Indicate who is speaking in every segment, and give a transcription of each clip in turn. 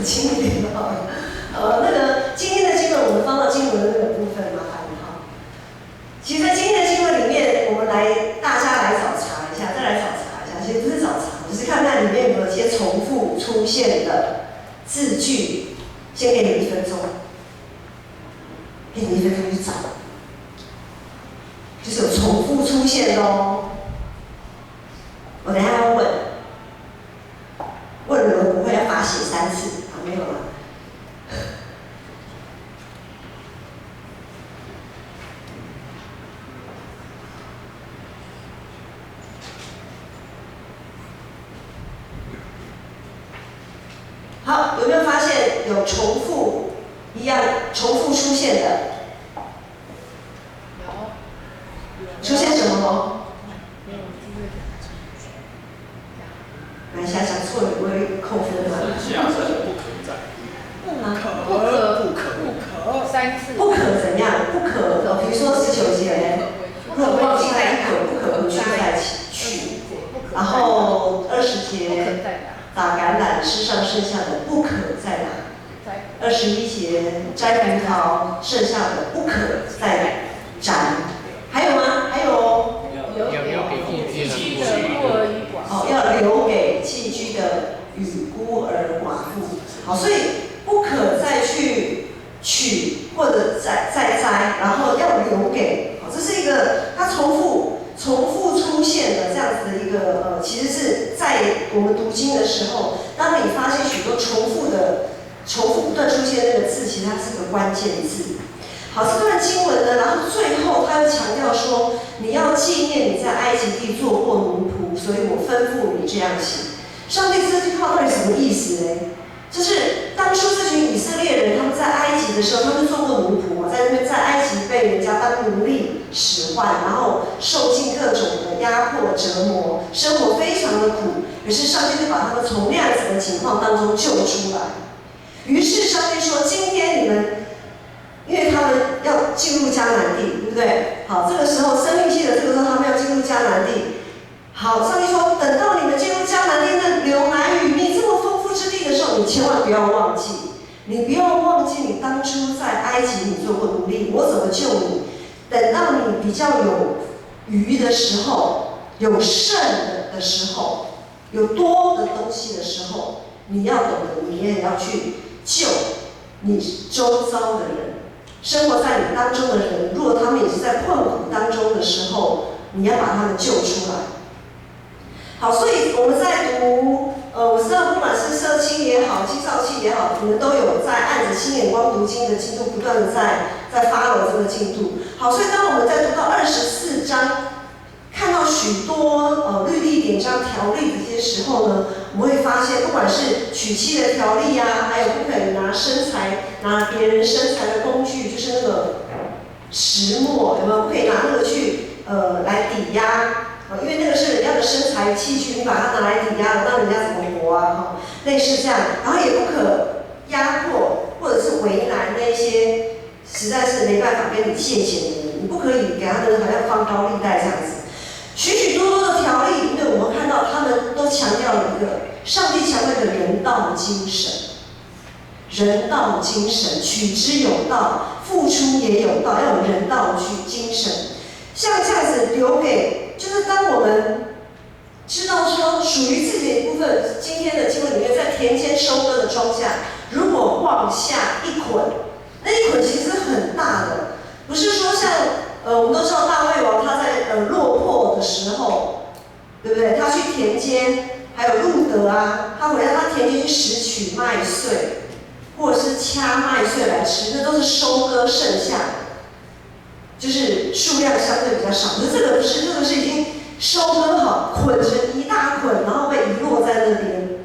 Speaker 1: 轻一点好了。那个今天的经文我们放到经文的那个部分，麻烦哈。其实，在今天的经文里面，我们大家来找茬一下，再来找茬一下。其实不是找茬，只是看看里面有没有一些重复出现的字句。先给你1分钟，给你1分钟去找，就是有重复出现的哦。我等一下要问，问了不会要罚写3次啊？没有了。好，有没有发现有重复出现的？有。出现什么？来，想想错了，不会扣分吗？
Speaker 2: 下次不可再。
Speaker 3: 不可，3次。
Speaker 1: 不可怎样？不可的，比如说19节，不可忘记那一可，不可不去在一起去。然后20节。打橄榄，吃上剩下的不可再拿。21节摘葡萄，剩下的不可再摘。还有吗？还有哦。要留给寄居的与孤儿寡妇。好，所以不可再去取或者再摘，然后要留给。好，这是一个它重复出现的这样子的一个其实是在我们读经的时候，当你发现许多重复不断出现那个字，其实它是个关键字。好，这段经文呢，然后最后他又强调说，你要纪念你在埃及地做过奴仆，所以我吩咐你这样行。上帝这句话到底什么意思呢？就是当初这群以色列人他们在埃及的时候，他们做过奴仆嘛，在埃及被人家当奴隶使唤，然后受尽各种的压迫折磨，生活非常的苦。于是上帝就把他们从那样子的情况当中救出来。于是上帝说：“今天你们，因为他们要进入迦南地，对不对？好，这个时候生命记的这个时候他们要进入迦南地。好，上帝说，等到你们进入迦南地那流奶与蜜这么丰富之地的时候，你千万不要忘记，你不要忘记你当初在埃及你做过奴隶，我怎么救你？等到你比较有余的时候，有剩的时候，有多的东西的时候，你要懂得，你也要去救你周遭的人，生活在你当中的人，如果他们也是在困苦当中的时候，你要把他们救出来。好，所以我们在读，我知道不管是社青也好，青少期也好，你们都有在按着新眼光读经的进度，不断的在follow这个进度。好，所以当我们在读到24章，看到许多律例典章条例这些时候呢，我们会发现，不管是娶妻的条例啊，还有不可以拿别人身材的工具，就是那个石磨，有没有？不可以拿那个去来抵押。因为那个是人家的身材器具，你把它拿来抵押了，那人家怎么活啊？类似这样，然后也不可压迫或者是为难那些实在是没办法跟你借钱的人，你不可以给他们好像放高利贷这样子。许许多多的条例里面，我们看到他们都强调了一个上帝强调的人道精神。人道精神，取之有道，付出也有道，要有人道精神。像这样子留给，就是当我们知道说属于自己的一部分，今天的经文里面，在田间收割的庄稼，如果往下一捆，那一捆其实很大的，不是说像我们都知道大卫王他在落魄的时候，对不对？他去田间，还有路德啊，他回到他田间去拾取麦穗，或者是掐麦穗来吃，那都是收割剩下的。就是数量相对比较少，可是这个不是，这个是已经收割好，捆成一大捆，然后被遗落在那边。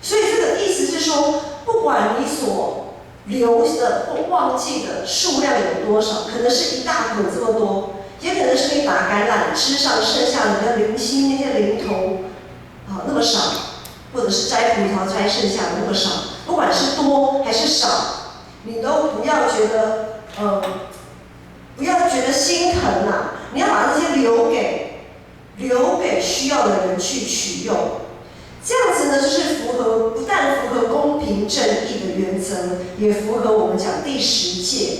Speaker 1: 所以这个意思是说，不管你所留的或忘记的数量有多少，可能是一大捆这么多，也可能是你打橄榄吃上剩下的那零星那些零头，那么少，或者是摘葡萄摘剩下的那么少，不管是多还是少，你都不要觉得不要觉得心疼啊！你要把那些留给需要的人去取用。这样子呢，就是不但符合公平正义的原则，也符合我们讲第10诫。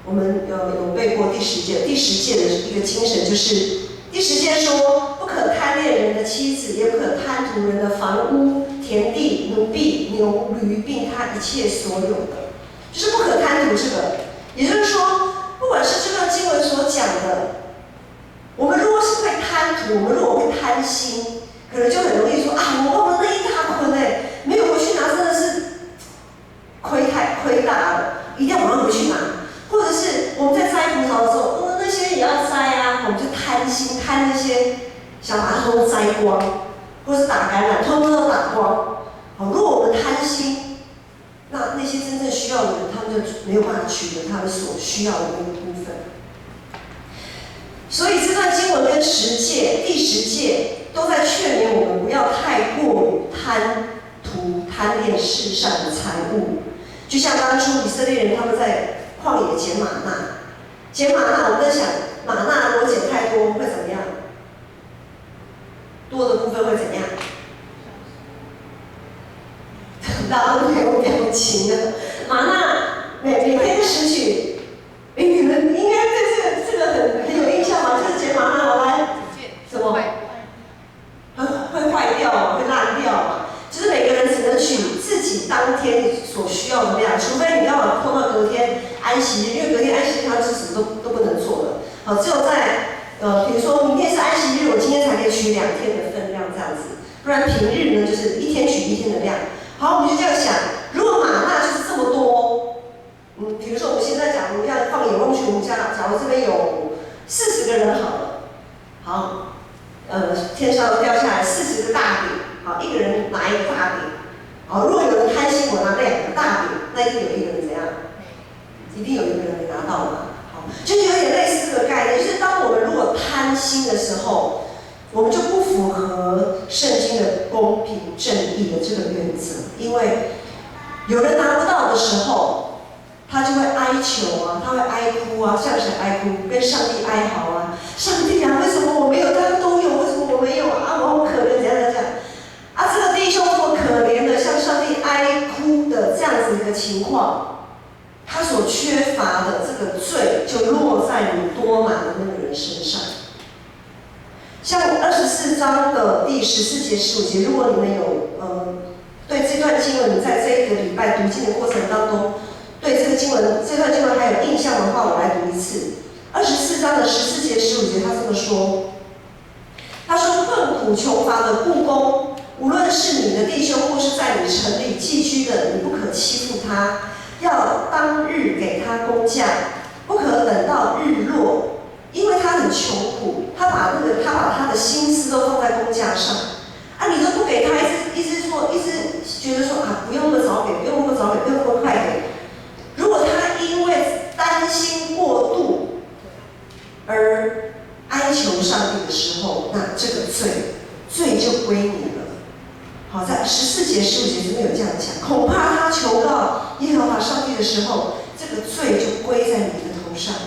Speaker 1: 我们有背过第10诫，第10诫的一个精神就是第10诫说，不可贪恋人的妻子，也不可贪图人的房屋、田地、奴婢、牛驴，并他一切所有的，就是不可贪图这个。也就是说，不管是这段经文所讲的，我们如果是会贪图，我们如果会贪心，可能就很容易说啊，我忘了那一大捆没有回去拿，真的是亏大了，一定要马上回去拿。或者是我们在摘葡萄的时候，那些也要摘啊，我们就贪心，贪那些想把它通通摘光，或者是打橄榄，通通都打光。好，如果我们贪心，那些真正需要的人，他们就没有办法取得他们所需要的那个部分。所以这段经文跟10诫、第10诫都在劝勉我们不要太过于贪恋世上的财物。就像当初以色列人他们在旷野捡玛纳，我们在想，玛纳如果捡太多会怎么样？多的部分会怎样？大家都没有表情了。玛纳每天拾取，你们应该对这个很有印象吧？就是捡玛纳来什么？会坏掉嘛，会烂掉嘛。就是每个人只能取自己当天所需要的量，除非你刚好碰到隔天安息日，因为隔天安息日它是什么都不能做的。好，只有在比如说明天是安息日，我今天才可以取2天的分量这样子，不然平日呢就是1天取1天的量。好，我们就这样想，如果玛纳就是这么多，比如说我们现在讲，我们要放眼望去，我们家假如这边有40个人好了，好，天上掉下来40个大饼。好，一个人拿一个大饼。好，如果有人贪心，我拿2个大饼，那一定有一个人怎样？一定有一个人没拿到嘛。好，就是有点类似这个概念，就是当我们如果贪心的时候，我们就不符合圣经的公平正义的这个原则，因为有人拿不到的时候，他就会哀求啊，他会哀哭啊，向谁哀哭？跟上帝哀嚎啊，上帝啊，为什么我没有？大家都有，为什么我没有啊？我好可怜，怎样怎样。啊，这个弟兄这么可怜的向上帝哀哭的这样子一个情况，他所缺乏的这个罪就落在你多买的那个人身上。像24章的第14节、15节，如果你们有对这段经文，你在这一个礼拜读经的过程当中，对这段经文还有印象的话，我来读一次。24章的14节、15节，他这么说：他说，困苦穷乏的雇工，无论是你的弟兄或是在你城里寄居的，你不可欺负他，要当日给他工价，不可等到日落，因为他很穷苦，他把他的心思都放在工价上。啊，你都不给他，一直觉得说啊，不用那么早给，不用那么早给，不用那么快给。如果他因为担心过度而哀求上帝的时候，那这个罪就归你了。好，在14节、15节这边有这样讲，恐怕他求告耶和华上帝的时候，这个罪就归在你的头上了。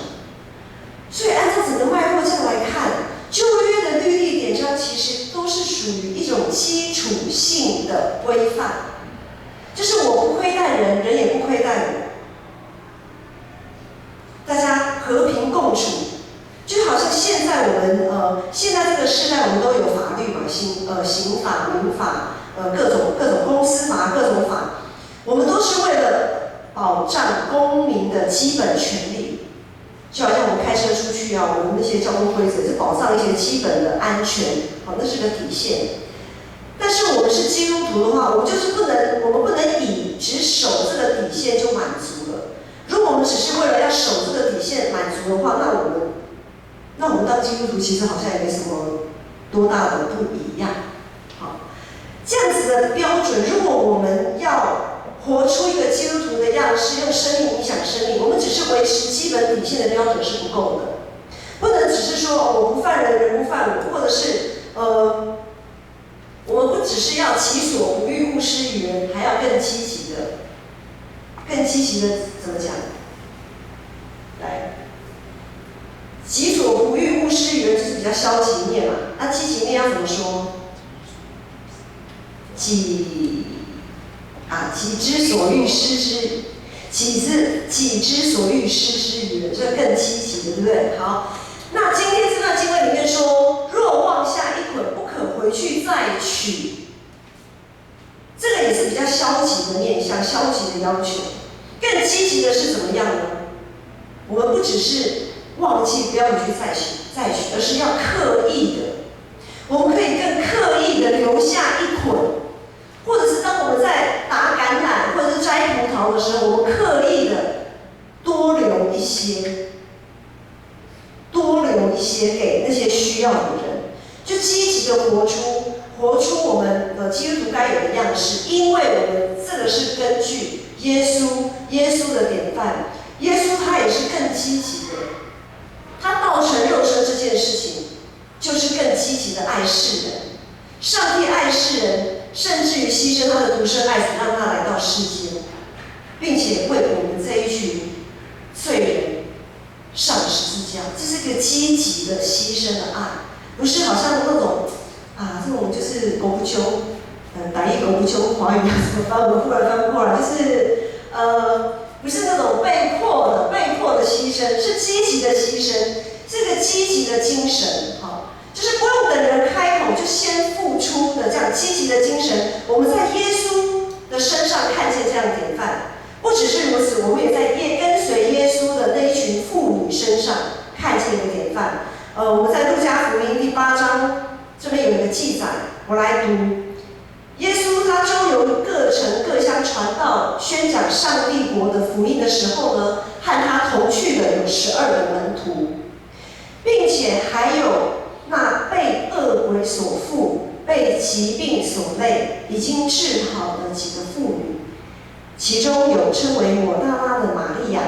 Speaker 1: 所以按照整个脉络这样来看，旧约的律例典章其实都是属于一种基础性的规范，就是我不亏待人，人也不亏待我，大家和平共处。就好像现在我们现在这个时代我们都有法律嘛，刑法、民法，各种公司法、各种法，我们都是为了保障公民的基本权利。就好像我们开车出去啊，我们那些交通规则是保障一些基本的安全，好，那是个底线。但是我们是基督徒的话，我们不能以只守这个底线就满足了。如果我们只是为了要守这个底线满足的话，那我们当基督徒其实好像也没什么多大的不一样。好，这样子的标准，如果我们要活出一个基督徒的样式，用生命影响生命，我们只是维持基本底线的标准是不够的，不能只是说我不犯人，人不犯我，或者是我们不只是要己所不欲，勿施于人，还要更积极的怎么讲？来，己所不欲，勿施于人，就是比较消极面嘛。那积极面要怎么说？己之所欲施之，己之所欲施之于人，这更积极的，对不对？好，那今天这段经文里面说，若妄下一捆，不可回去再取。这个也是比较消极的面向，消极的要求。更积极的是怎么样呢？我们不只是忘记不要回去再取，而是要刻意的。我们可以更刻意的留下一捆，或者是当我们在打橄榄或者是摘葡萄的时候，我们刻意的多留一些给那些需要的人，就积极的活出我们基督徒该有的样式，因为我们这个是根据耶稣的典范，耶稣他也是更积极的，他道成肉身这件事情，就是更积极的爱世人。上帝爱世人，甚至于牺牲他的独生爱子，让他来到世间，并且为我们这一群罪人上十字架，这是一个积极的牺牲的爱，不是好像那种这种就是狗不揪，台语狗不揪，华语怎么翻？我忽然翻不过来，就是不是那种被迫的牺牲，是积极的牺牲，这个积极的精神，就是不用等人开口就先付出的这样积极的精神，我们在耶稣的身上看见这样的典范。不只是如此，我们也在跟随耶稣的那一群妇女身上看见一个典范。我们在路加福音第8章这边有一个记载，我来读。耶稣他周游各城各乡传道，宣讲上帝国的福音的时候呢，和他同去的有12个门徒，并且还有那被恶鬼所附、被疾病所累、已经治好的几个妇女。其中有称为抹大拉的玛利亚，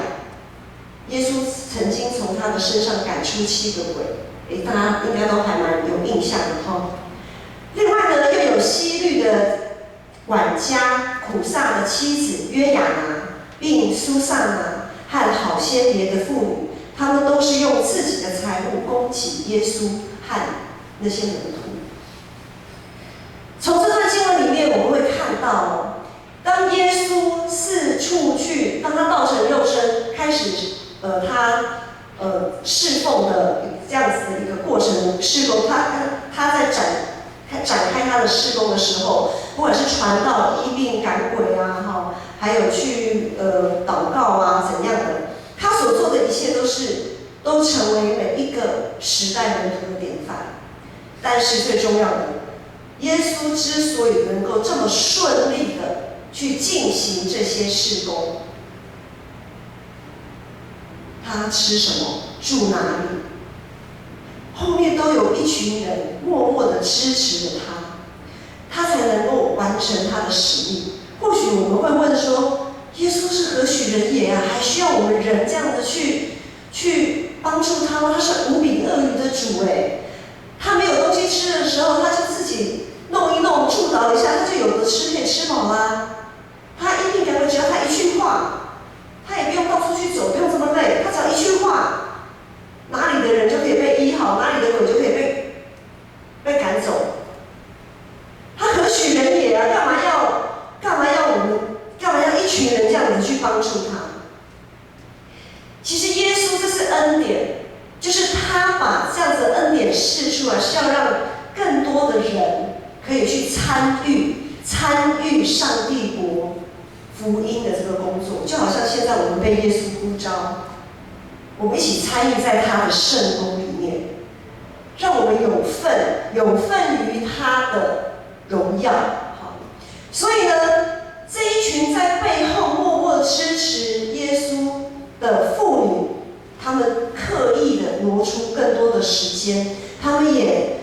Speaker 1: 耶稣曾经从她的身上赶出7个鬼，大家应该都还蛮有印象的哈。另外呢，又有希律的管家苦撒的妻子约雅拿，并苏撒拿和好些别的妇女，他们都是用自己的财物供给耶稣和那些门徒。从这段经文里面，我们会看到，当耶稣四处去，当他道成肉身，开始他侍奉的这样子的一个过程，事工，他在展开他的事工的时候，不管是传道、医病、赶鬼还有去祷告怎样的，他所做的一切都成为每一个时代门徒的典范。但是最重要的，耶稣之所以能够这么顺利的去进行这些事工，他吃什么，住哪里，后面都有一群人默默的支持着他才能够完成他的使命。或许我们会问说，耶稣是何许人也还需要我们人这样的去帮助他吗？他是无饼鳄鱼的主他没有东西吃的时候，他就自己弄一弄，助导一下，他就有的吃，可以吃饱啦。他一定只要他一句话，他也不用到处去走，不用这么累，他只要一句话，哪里的人就可以被医好，哪里的鬼就可以被赶走。他何许人也干嘛要一群人这样子去帮助他？其实耶稣这是恩典，就是他把这样子的恩典释出来，是要让更多的人可以去参与上帝国福音的这个工作。就好像现在我们被耶稣呼召，我们一起参与在他的圣工里面，让我们有份于他的荣耀。所以呢，这一群在背后默默支持耶稣的妇女，他们刻意的挪出更多的时间，他们也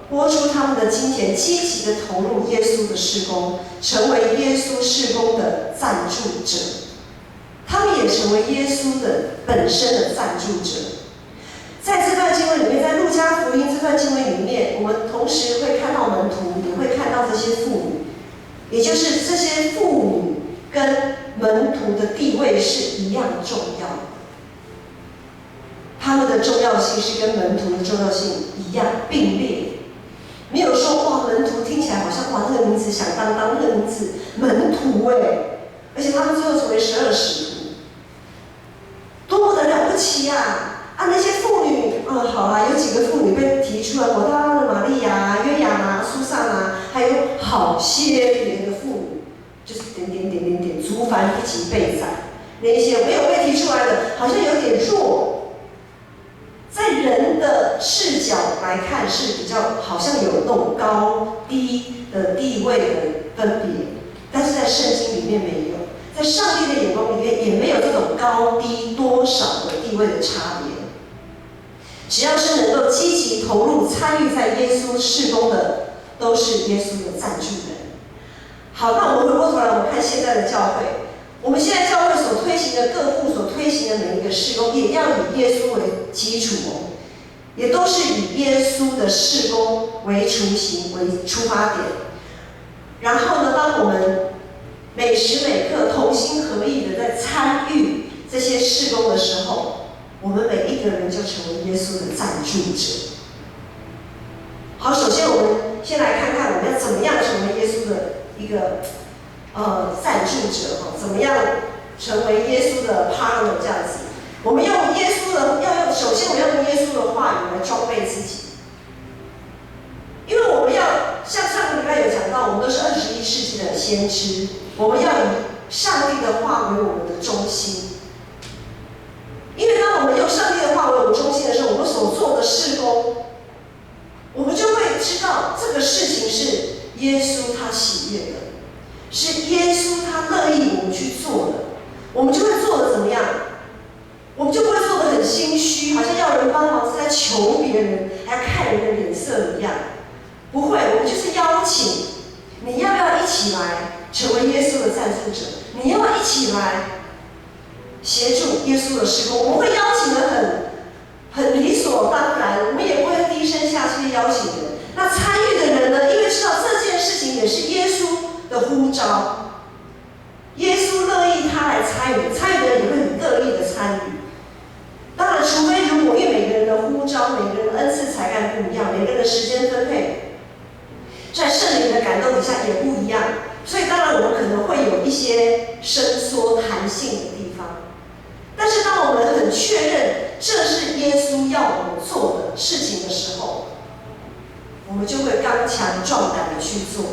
Speaker 1: 拨出他们的金钱，积极的投入耶稣的事工，成为耶稣事工的赞助者。他们也成为耶稣的本身的赞助者。在这段经文里面，在路加福音这段经文里面，我们同时会看到门徒，也会看到这些妇女，也就是这些妇女跟门徒的地位是一样重要的。他们的重要性是跟门徒的重要性一样并列，没有说门徒听起来好像那个名字响当当，那个名字门徒哎，而且他们最后成为12使徒，多么的了不起啊！那些妇女，好啦，有几个妇女被提出来，抹大拉的玛利亚、约雅拿、苏珊拿，还有好些别的妇女，就是点，族繁一起被载。那些没有被提出来的，好像有点弱，在人的视角来看是比较好像有那种高低的地位的分别，但是在圣经里面没有，在上帝的眼光里面也没有这种高低多少的地位的差别。只要是能够积极投入参与在耶稣事工的，都是耶稣的赞助人。好，那我们回过头来，我们看现在的教会，我们现在教会所推行的各部所推行的每一个事工，也要以耶稣为基础哦，也都是以耶稣的事工为雏形为出发点。然后呢，当我们每时每刻同心合意的在参与这些事工的时候，我们每一个人就成为耶稣的赞助者。好，首先我们先来看看我们要怎么样成为耶稣的一个赞助者哈，怎么样成为耶稣的 partner 这样子。我们用耶稣的首先我们要用耶稣的话语来装备自己，因为我们要像上个礼拜有讲到，我们都是21世纪的先知，我们要以上帝的话为我们的中心。因为当我们用上帝的话为我们中心的时候，我们所做的事工，我们就会知道这个事情是耶稣他喜悦的，是耶稣他乐意我们去做的，我们就会做的怎么样？我们就不会做的很心虚，好像要人帮忙是在求别人，还要看人的脸色一样。不会，我们就是邀请你，要不要一起来成为耶稣的赞助者？你要不要一起来协助耶稣的事工？我们会邀请的很理所当然，我们也不会低声下气的邀请人。那参与的人呢，因为知道这件事情也是耶稣的呼召，耶稣乐意他来参与，参与的人也会很乐意的参与。当然，除非如果因为每个人的呼召、每个人的恩赐才干不一样，每个人的时间分配，在圣灵的感动底下也不一样，所以当然我们可能会有一些伸缩弹性的地方。但是当我们很确认这是耶稣要我们做的事情的时候，我们就会刚强壮胆的去做，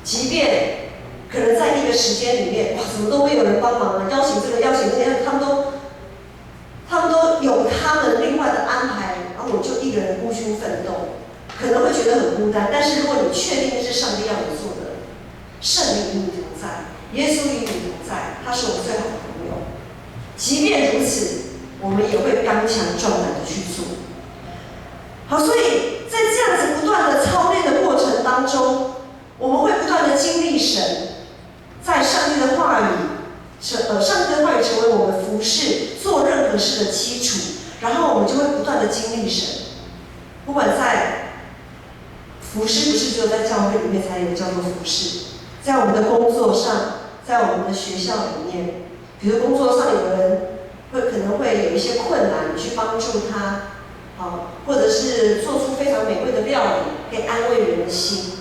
Speaker 1: 即便可能在一个时间里面，哇，怎么都没有人帮忙啊，邀请这个邀请那个，他们都有他们另外的安排，然后我就一个人孤军奋斗，可能会觉得很孤单。但是如果你确定是上帝要你做的，圣灵与你同在，耶稣与你同在，他是我们最好的朋友。即便如此，我们也会刚强壮胆的去做。好，所以在这样子不断的操练的过程当中，我们会不断的经历神，在上帝的话语，上帝的话语成为我们服事做任何事的基础，然后我们就会不断的经历神。不管在服事，不是只有在教会里面才有叫做服事，在我们的工作上，在我们的学校里面。比如工作上有人可能会有一些困难，你去帮助他，或者是做出非常美味的料理，可以安慰人的心。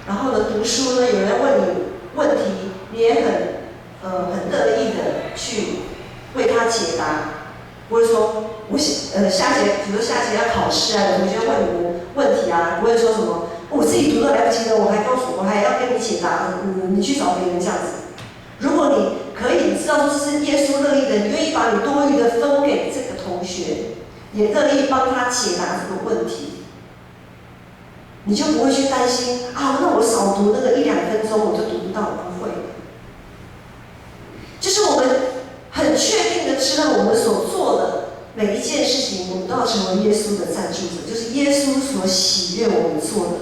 Speaker 1: 然后呢，读书呢，有人问你问题，你也很乐意的去为他解答，不会说下节，比如下节要考试啊，有同学问你们问题啊，不会说什么我自己读都来不及了，我还要跟你解答，你去找别人这样子。如果你可以知道这是耶稣乐意的，你愿意把你多余的分给这个同学，也乐意帮他解答这个问题，你就不会去担心啊，那我少读那个1-2分钟我就读不到，不会。就是我们很确定的知道我们所做的每一件事情，我们都要成为耶稣的赞助者，就是耶稣所喜悦我们做的，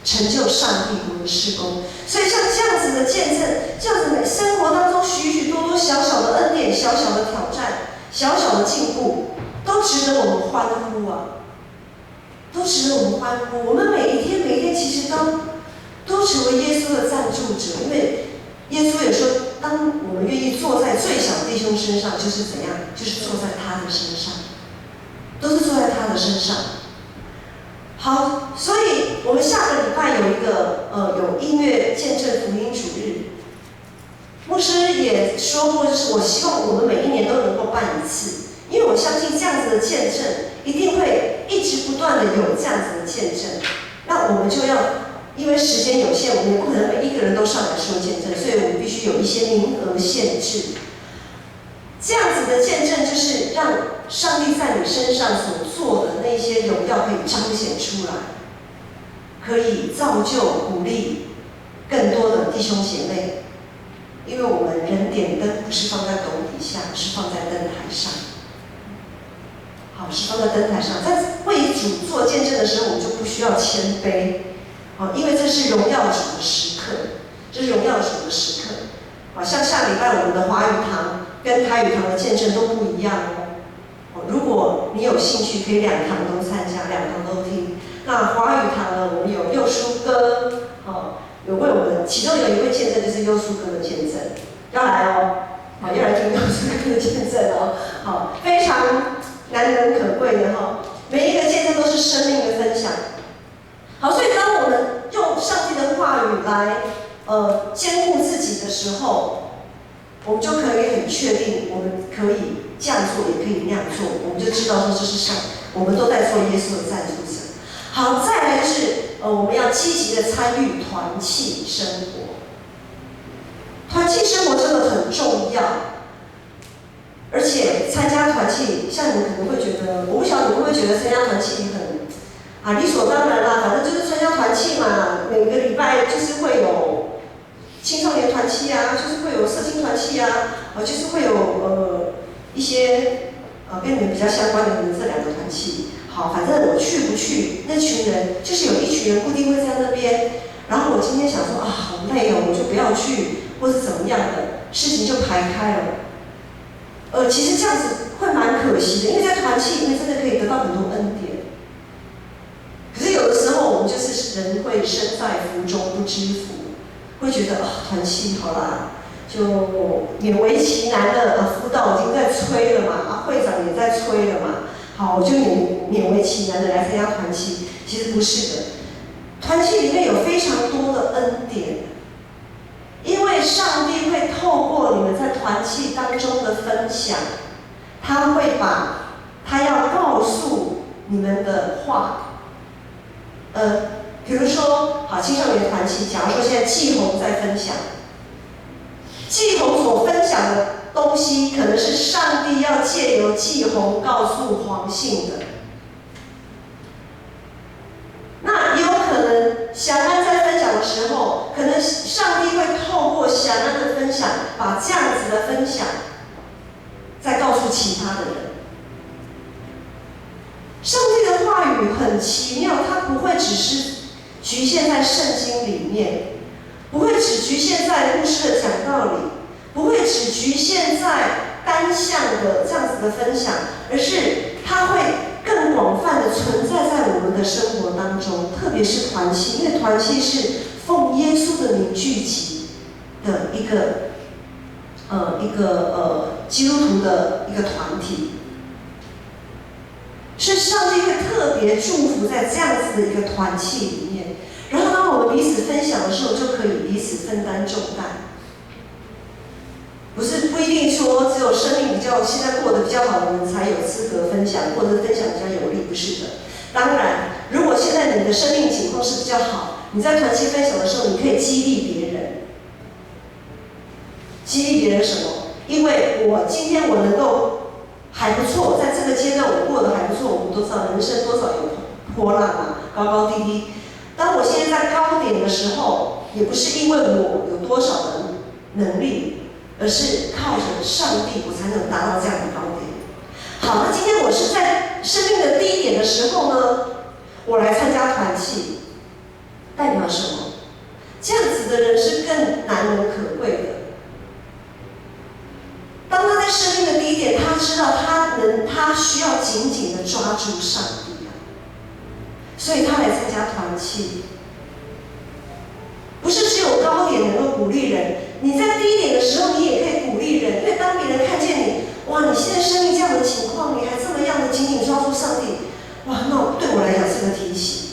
Speaker 1: 成就上帝国的事工。所以像这样子的见证，这样子生活当中许许多多小小的恩典、小小的挑战、小小的进步，都值得我们欢呼啊！都值得我们欢呼。我们每一天其实都成为耶稣的赞助者，因为耶稣也说，当我们愿意坐在最小弟兄身上，就是怎样？就是坐在他的身上，都是坐在他的身上。好，所以我们下个礼拜有一个有音乐见证牧师也说过，就是我希望我们每一年都能够办一次，因为我相信这样子的见证一定会一直不断的有这样子的见证。那我们就要，因为时间有限，我们也不可能每一个人都上来说见证，所以我们必须有一些名额限制。这样子的见证就是让上帝在你身上所做的那些荣耀可以彰显出来，可以造就鼓励更多的弟兄姐妹。因为我们人点灯不是放在斗底下，是放在灯台上。好，是放在灯台上。在为主做见证的时候，我们就不需要谦卑，因为这是荣耀主的时刻，这是荣耀主的时刻。像下礼拜我们的华语堂跟台语堂的见证都不一样哦。如果你有兴趣，可以两堂都参加，两堂都听。那华语堂呢，我们有佑书哥，有为我们其中有一位见证就是佑书哥的见证，要来哦，好，要来听佑书哥的见证哦，好，非常难能可贵的哈，每一个见证都是生命的分享。好，所以当我们用上帝的话语来兼顾自己的时候，我们就可以很确定，我们可以这样做，也可以那样做，我们就知道说这是我们都在做耶稣的赞助者。好，再来就是我们要积极的参与团契生活。团契生活真的很重要，而且参加团契，像你们可能会觉得，我不晓得你们会不会觉得参加团契很理所当然啦，反正就是参加团契嘛，每个礼拜就是会有青少年团契啊，就是会有社青团契啊，就是会有一些跟你们比较相关的这两个团契。好，反正我去不去，那群人就是有一群人固定会在那边。然后我今天想说好累哦，我就不要去，或是怎么样的，事情就排开了。其实这样子会蛮可惜的，因为在团契里面真的可以得到很多恩典。可是有的时候我们就是人会身在福中不知福，会觉得团契好啦，就勉为其难的辅导已经在催了嘛，会长也在催了嘛。好，我就勉为其难的来参加团契，其实不是的。团契里面有非常多的恩典，因为上帝会透过你们在团契当中的分享，他会把他要告诉你们的话，比如说，好，青少年团契，假如说现在季红在分享，季红所分享的东西可能是上帝要借由季红告诉黄信的。那也有可能祥安在分享的时候，可能上帝会透过祥安的分享，把这样子的分享再告诉其他的人。上帝的话语很奇妙，它不会只是局限在圣经里面，不会只局限在牧师的讲道理，不会只局限在单向的这样子的分享，而是它会更广泛的存在在我们的生活当中，特别是团契，因为团契是奉耶稣的名聚集的一个基督徒的一个团体，是上帝会特别祝福在这样子的一个团契里面。然后当我们彼此分享的时候，就可以彼此分担重担。不一定说只有生命现在过得比较好的人才有资格分享，或者分享比较有利，不是的。当然，如果现在你的生命情况是比较好，你在团契分享的时候，你可以激励别人。激励别人什么？因为今天我能够还不错，在这个阶段我过得还不错，我们都知道人生多少有波浪啊，高高低低。当我现在在高点的时候，也不是因为我有多少的能力，而是靠着上帝，我才能达到这样的高点。好，那今天我是在生命的低点的时候呢，我来参加团契，代表什么？这样子的人是更难能可贵的。当他在生命的低点，他知道他需要紧紧的抓住上帝啊，所以他来参加团契。不是只有高点能够鼓励人，你在低点的时候，你也可以鼓励人，因为当别人看见你，哇，你现在生命这样的情况，你还这么样的紧紧抓住上帝，哇，那对我来讲是个提醒。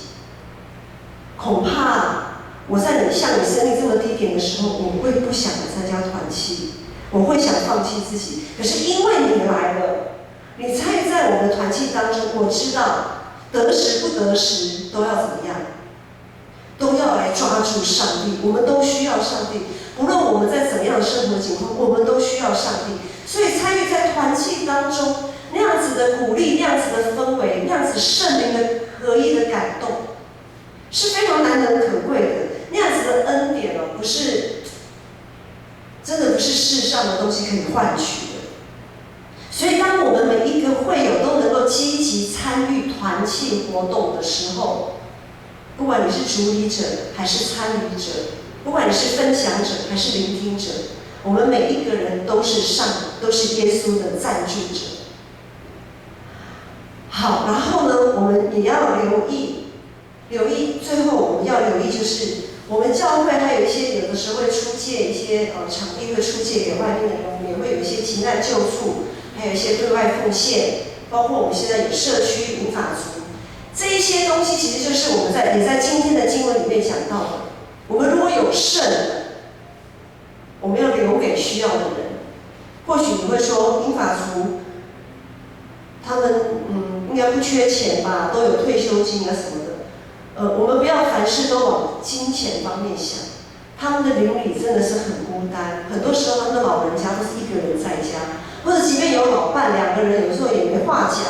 Speaker 1: 恐怕我在像你生命这么低点的时候，我会不想参加团契，我会想放弃自己。可是因为你来了，你参与在我们的团契当中，我知道得时不得时都要怎么样，都要来抓住上帝。我们都需要上帝，不论我们在怎么样的生活情况，我们都需要上帝。所以参与在团契当中，那样子的鼓励，那样子的氛围，那样子圣灵的合一的感动，是非常难能可贵的。那样子的恩典不是真的不是世上的东西可以换取的。所以，当我们每一个会友都能够积极参与团契活动的时候，不管你是主理者还是参与者，不管你是分享者还是聆听者，我们每一个人都是耶稣的赞助者。好，然后呢，我们也要留意，最后我们要留意就是，我们教会还有一些有的时候会出借一些场地，会出借给外面的人，我们也会有一些急难救助，还有一些对外奉献，包括我们现在有社区民法族，这一些东西其实就是我们也在今天的经文里面讲到的。我们如果有剩的，我们要留给需要的人。或许你会说，民法族他们应该不缺钱吧，都有退休金啊什么的。我们不要凡事都往金钱方面想，他们的邻里真的是很孤单，很多时候他们的老人家都是一个人在家，或者即便有老伴，两个人有时候也没话讲，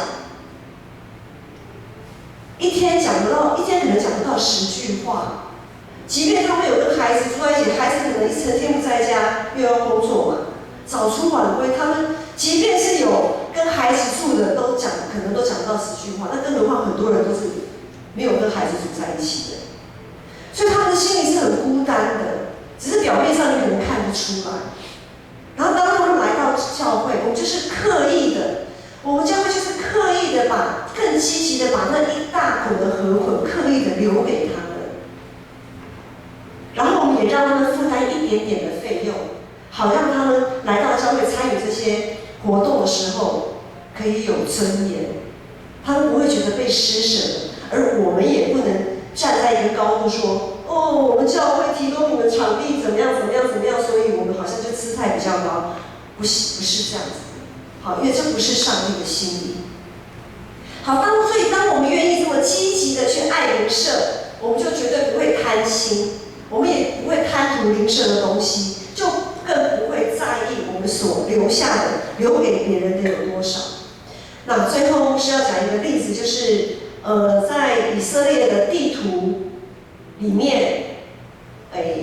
Speaker 1: 一天可能讲不到10句话。即便他们有跟孩子住在一起，孩子可能一整天不在家，又要工作嘛，早出晚归，他们即便是有跟孩子住的，可能都讲不到10句话，那更何况很多人都是没有跟孩子住在一起的，所以他们的心里是很孤单的，只是表面上你可能看不出来。然后当他们来到教会，我们就是刻意的，我们教会就是刻意的更积极的把那一大捆的禾捆刻意的留给他们，然后我们也让他们负担一点点的费用，好让他们来到教会参与这些活动的时候可以有尊严，他们不会觉得被施舍，而我们也不能站在一个高度说，我们教会提供你们场地怎么样，所以我们好像就姿态比较高，不是这样子的。好，因为这不是上帝的心意。好，所以当我们愿意这么积极的去爱邻舍，我们就绝对不会贪心，我们也不会贪图邻舍的东西，就更不会在意我们所留下的留给别人的有多少。那最后是要讲一个例子，就是在以色列的地图里面，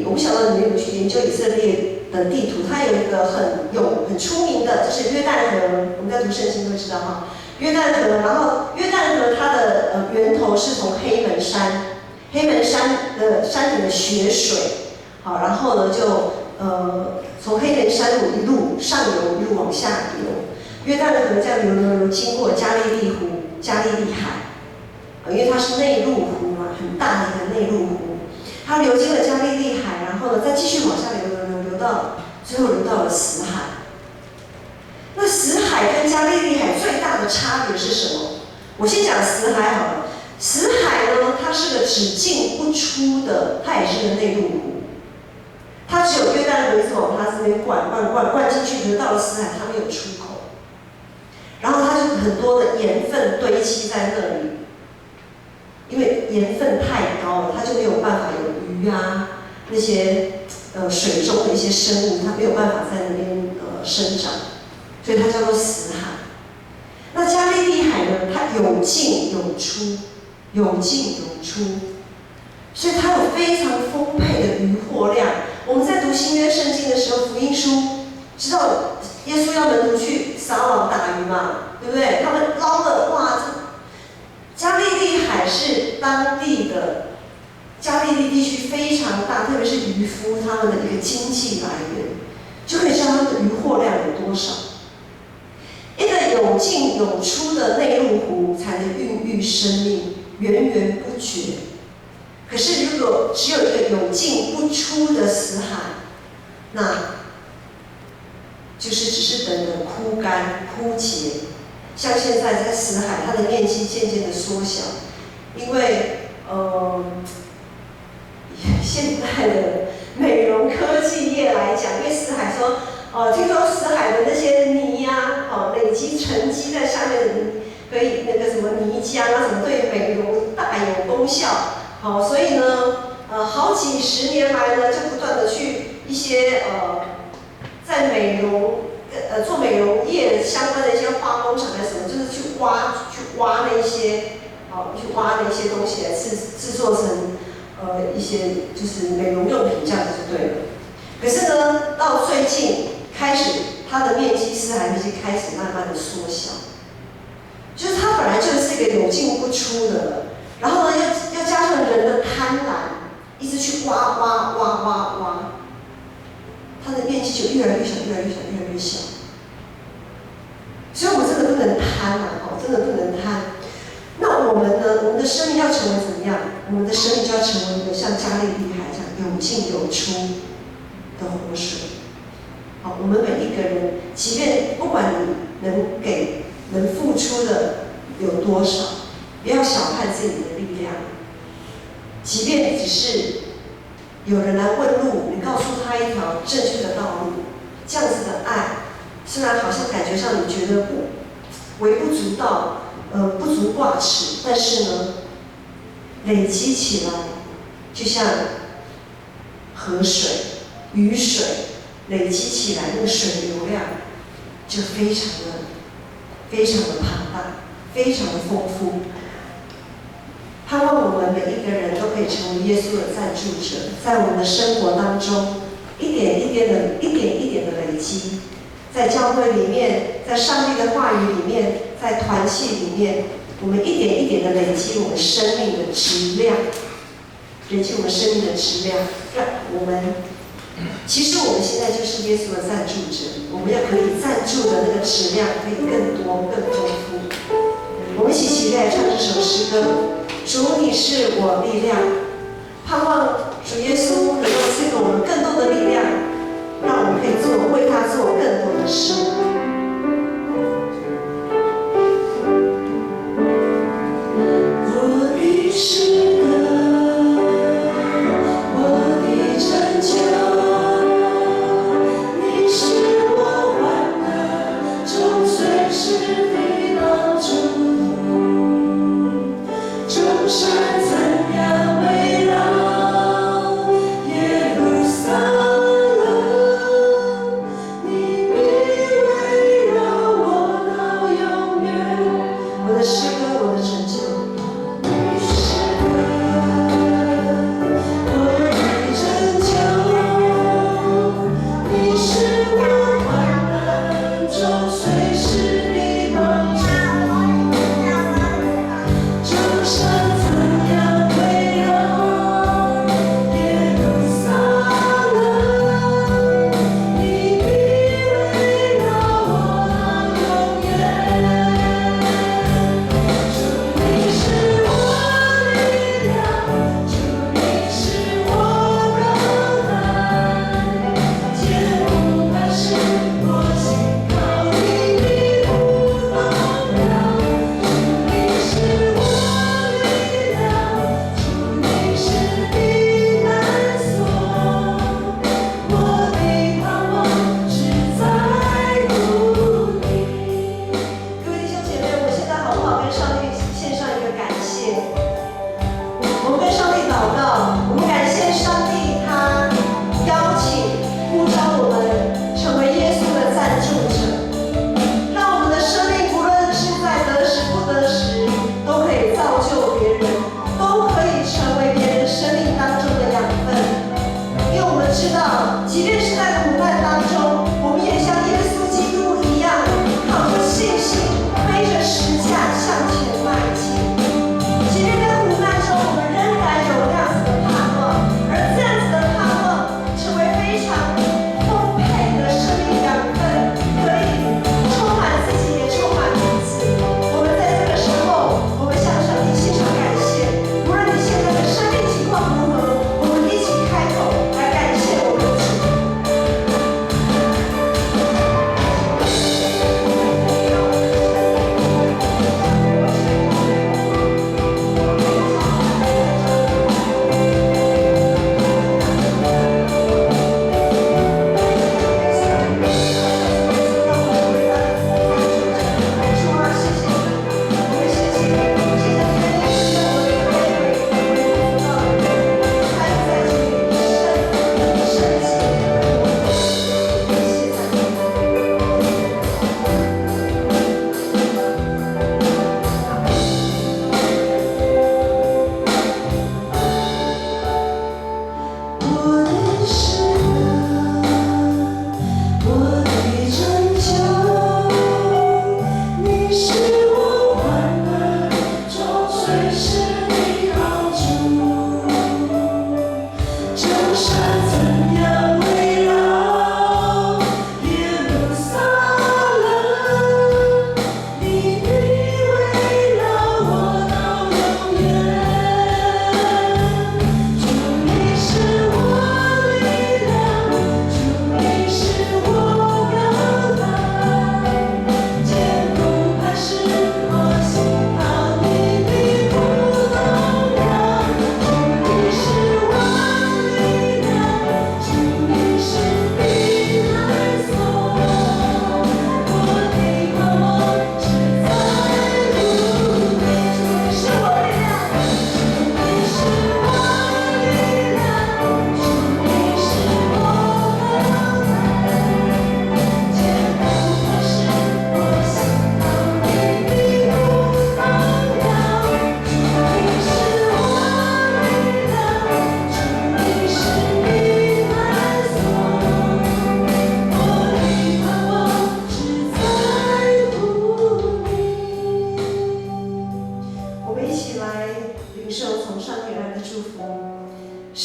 Speaker 1: 我不晓得你们有没有去研究以色列的地图，它有一个很出名的，就是约旦河，我们在读圣经都知道哈，约旦河，然后约旦河它的源头是从黑门山的山顶的雪水，好，然后呢就从黑门山谷一路上游一路往下流，约旦河这样流经过加利利湖、加利利海，因为它是内陆湖嘛，很大的一个内陆湖，它流经了加利利海，然后呢再继续往下流到最后流到了死海。那死海跟加利利海最大的差别是什么？我先讲死海好了。死海呢，它是个只进不出的，它也是个内陆湖。它只有约旦河一直往它这边灌进去，可是到了死海它没有出口。然后它就很多的盐分堆积在那里，因为盐分太高了，它就没有办法有鱼啊那些水中的一些生物，它没有办法在那边生长。所以它叫做死海。那加利利海呢？它有进有出，所以它有非常丰沛的渔获量。我们在读新约圣经的时候，福音书知道耶稣要门徒去撒网打鱼嘛，对不对？他们捞了，哇！加利利海是当地的加利利地区非常大，特别是渔夫他们的一个经济来源，就可以知道他们的渔获量有多少。一个有进有出的内陆湖才能孕育生命，源源不绝。可是如果只有一个有进不出的死海，那就是只是等着枯干枯竭。像现在在死海，它的面积渐渐的缩小，因为现代的美容科技业来讲，因为死海说，听说死海的那些泥呀，累积沉积在下面的泥，可以那个什么泥浆啊，什么对美容大有功效。所以呢，好几十年来呢，就不断的去一些在美容做美容业相关的一些化工厂还是什么，就是去挖那些东西来制作成一些就是美容用品，这样子就对了。可是呢，到最近开始，它的面积死海面积开始慢慢的缩小，就是它本来就是一个有进不出的了，然后呢又加上人的贪婪，一直去挖，它的面积就越来越小。所以我们真的不能贪真的不能贪。那我们呢？我们的生命要成为怎么样？我们的生命就要成为一个像加利利海这样有进有出的活水。我们每一个人，即便不管你能付出的有多少，不要小看自己的力量。即便只是有人来问路，你告诉他一条正确的道路，这样子的爱，虽然好像感觉上你觉得微不足道。不足挂齿，但是呢，累积起来，就像河水、雨水累积起来，那个水流量就非常的庞大，非常的丰富。盼望我们每一个人都可以成为耶稣的赞助者，在我们的生活当中，一点一点的累积，在教会里面，在上帝的话语里面。在团契里面，我们一点一点的累积我们生命的质量，让我们，其实我们现在就是耶稣的赞助者，我们要可以赞助的那个质量可以更多、更丰富。我们一起起立来唱这首诗歌，主你是我力量，盼望主耶稣能够赐给我们更多的力量，让我们可以为他做更多的事。
Speaker 2: 众山怎样为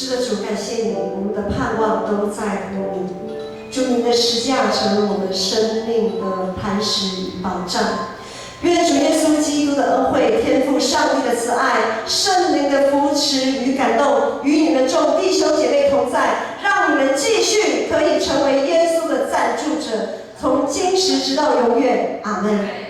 Speaker 1: 是的，主，感谢你，我们的盼望都在乎你。主，你的十架成了我们生命的磐石与保障。愿主耶稣基督的恩惠、天父上帝的慈爱、圣灵的扶持与感动，与你们众弟兄姐妹同在，让你们继续可以成为耶稣的赞助者，从今时直到永远。阿们。